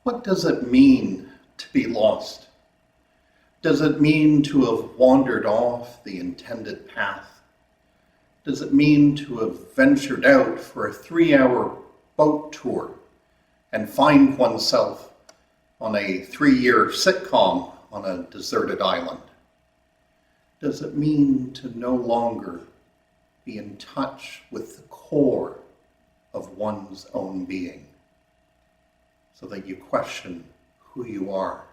What does it mean to be lost? Does it mean to have wandered off the intended path? Does it mean to have ventured out for a 3-hour boat tour and find oneself on a 3-year sitcom on a deserted island? Does it mean to no longer be in touch with the core of one's own being, so that you question who you are?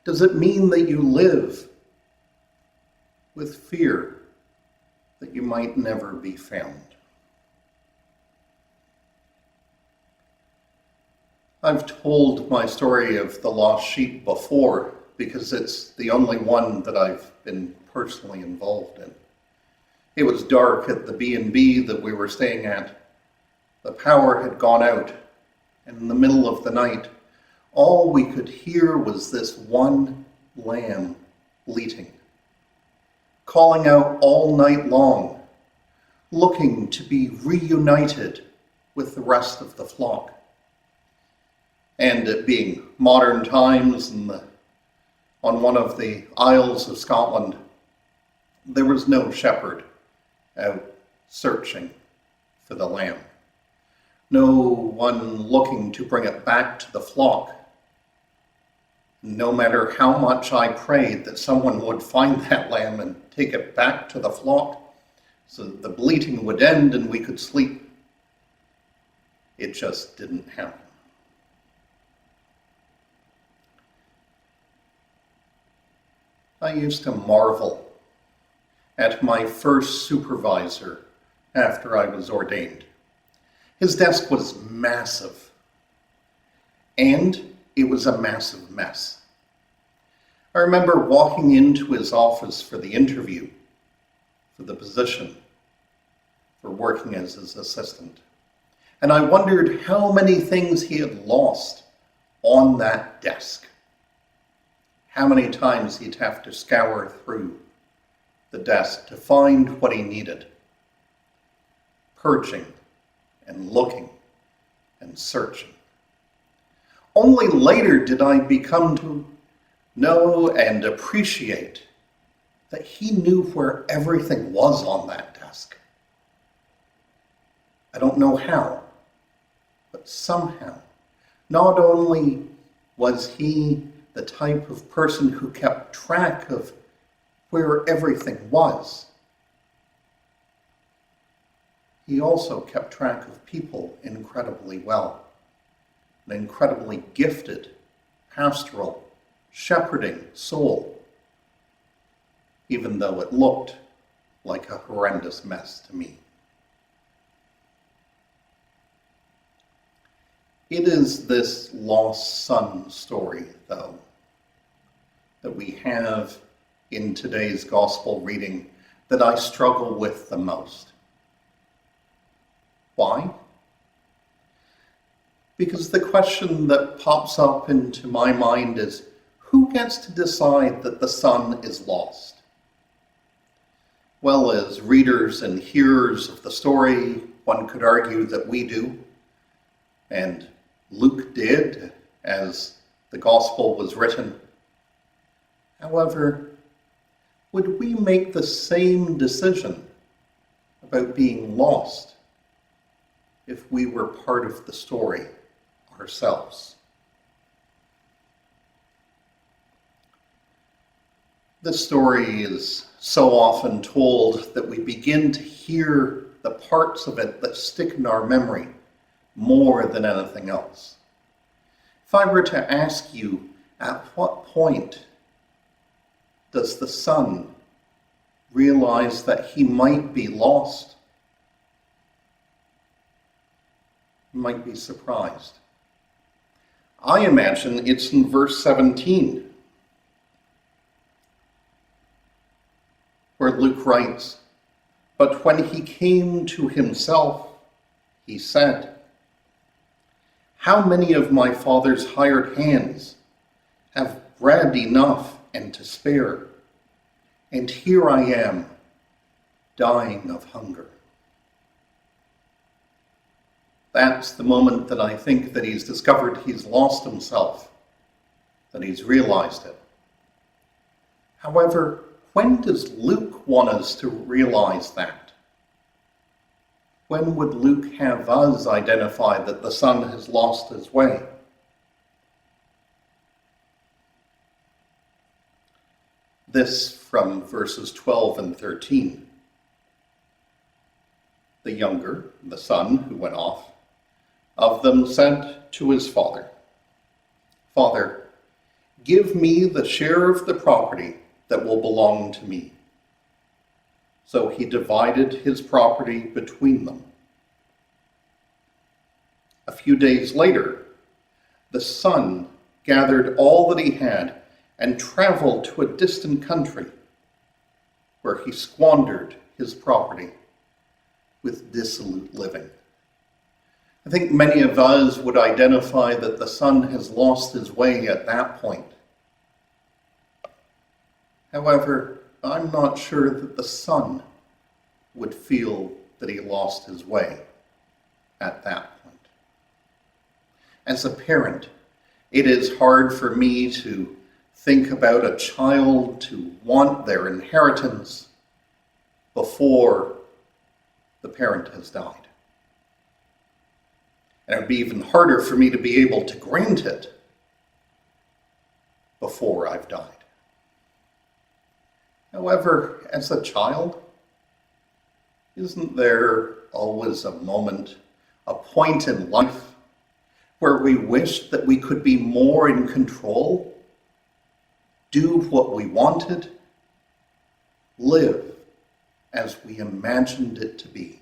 Does it mean that you live with fear that you might never be found? I've told my story of the lost sheep before because it's the only one that I've been personally involved in. It was dark at the B&B that we were staying at. The power had gone out, and in the middle of the night, all we could hear was this one lamb bleating, calling out all night long, looking to be reunited with the rest of the flock. And it being modern times and on one of the Isles of Scotland, there was no shepherd out searching for the lamb. No one looking to bring it back to the flock. No matter how much I prayed that someone would find that lamb and take it back to the flock so that the bleating would end and we could sleep, it just didn't happen. I used to marvel at my first supervisor after I was ordained. His desk was massive, and it was a massive mess. I remember walking into his office for the interview for the position for working as his assistant, and I wondered how many things he had lost on that desk. How many times he'd have to scour through the desk to find what he needed, purging and looking and searching. Only later did I become to know and appreciate that he knew where everything was on that desk. I don't know how, but somehow, not only was he the type of person who kept track of where everything was, he also kept track of people incredibly well. An incredibly gifted, pastoral, shepherding soul, even though it looked like a horrendous mess to me. It is this lost son story, though, that we have in today's gospel reading that I struggle with the most. Why? Because the question that pops up into my mind is, who gets to decide that the son is lost? Well, as readers and hearers of the story, one could argue that we do, and Luke did as the gospel was written. However, would we make the same decision about being lost if we were part of the story ourselves? This story is so often told that we begin to hear the parts of it that stick in our memory more than anything else. If I were to ask you, at what point does the son realize that he might be lost? You might be surprised. I imagine it's in verse 17, where Luke writes, "But when he came to himself, he said, 'How many of my father's hired hands have bread enough and to spare, and here I am, dying of hunger.'" That's the moment that I think that he's discovered he's lost himself, that he's realized it. However, when does Luke want us to realize that? When would Luke have us identify that the son has lost his way? This from verses 12 and 13. The younger, the son who went off, of them said to his father, "Father, give me the share of the property that will belong to me." So he divided his property between them. A few days later, the son gathered all that he had and traveled to a distant country, where he squandered his property with dissolute living. I think many of us would identify that the son has lost his way at that point. However, I'm not sure that the son would feel that he lost his way at that point. As a parent, it is hard for me to think about a child to want their inheritance before the parent has died. And it would be even harder for me to be able to grant it before I've died. However, as a child, isn't there always a moment, a point in life where we wish that we could be more in control, do what we wanted, live as we imagined it to be?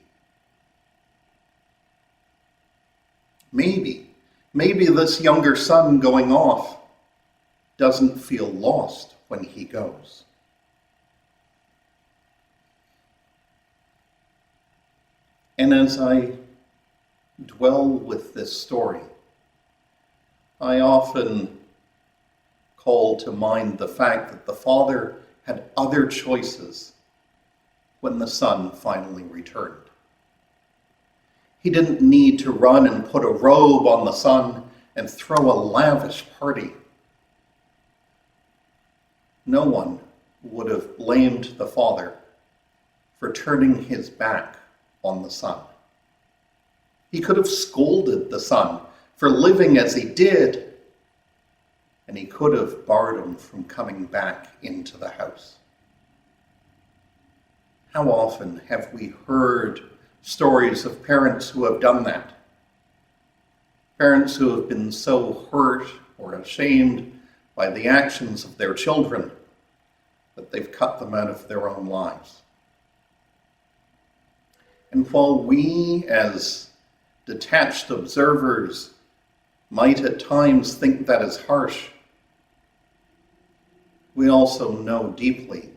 Maybe this younger son going off doesn't feel lost when he goes. And as I dwell with this story, I often call to mind the fact that the father had other choices when the son finally returned. He didn't need to run and put a robe on the son and throw a lavish party. No one would have blamed the father for turning his back on the son. He could have scolded the son for living as he did, and he could have barred him from coming back into the house. How often have we heard stories of parents who have done that? Parents who have been so hurt or ashamed by the actions of their children that they've cut them out of their own lives. And while we, as detached observers, might at times think that is harsh, we also know deeply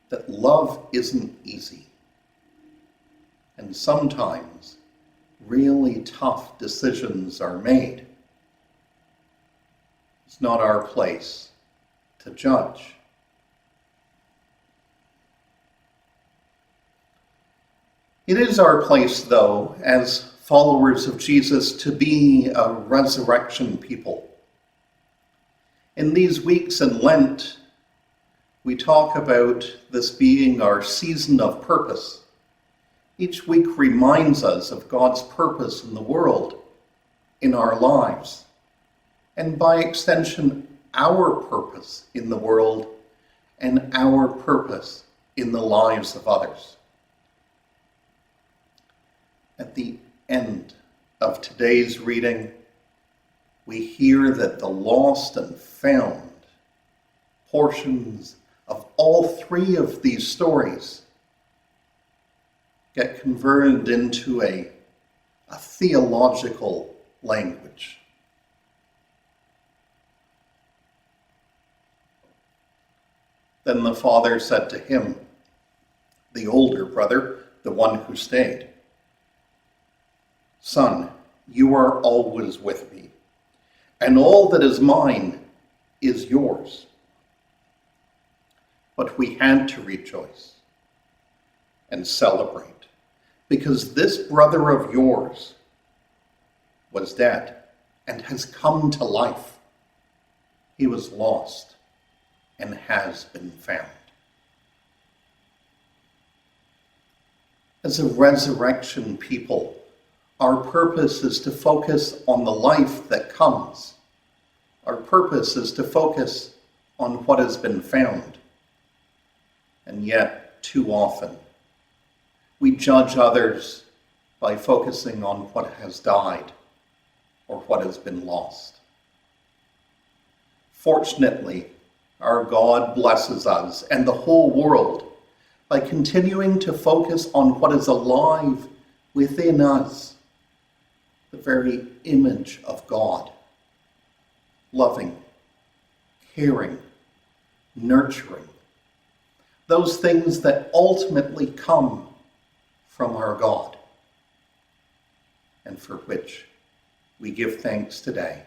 that love isn't easy. And sometimes really tough decisions are made. It's not our place to judge. It is our place, though, as followers of Jesus, to be a resurrection people. In these weeks in Lent, we talk about this being our season of purpose. Each week reminds us of God's purpose in the world, in our lives, and by extension, our purpose in the world and our purpose in the lives of others. At the end of today's reading, we hear that the lost and found portions of all three of these stories get converted into a theological language. Then the father said to him, the older brother, the one who stayed, "Son, you are always with me, and all that is mine is yours." But we had to rejoice and celebrate, because this brother of yours was dead and has come to life. He was lost and has been found. As a resurrection people, our purpose is to focus on the life that comes. Our purpose is to focus on what has been found. And yet, too often, we judge others by focusing on what has died or what has been lost. Fortunately, our God blesses us and the whole world by continuing to focus on what is alive within us, the very image of God, loving, caring, nurturing, those things that ultimately come from our God, and for which we give thanks today.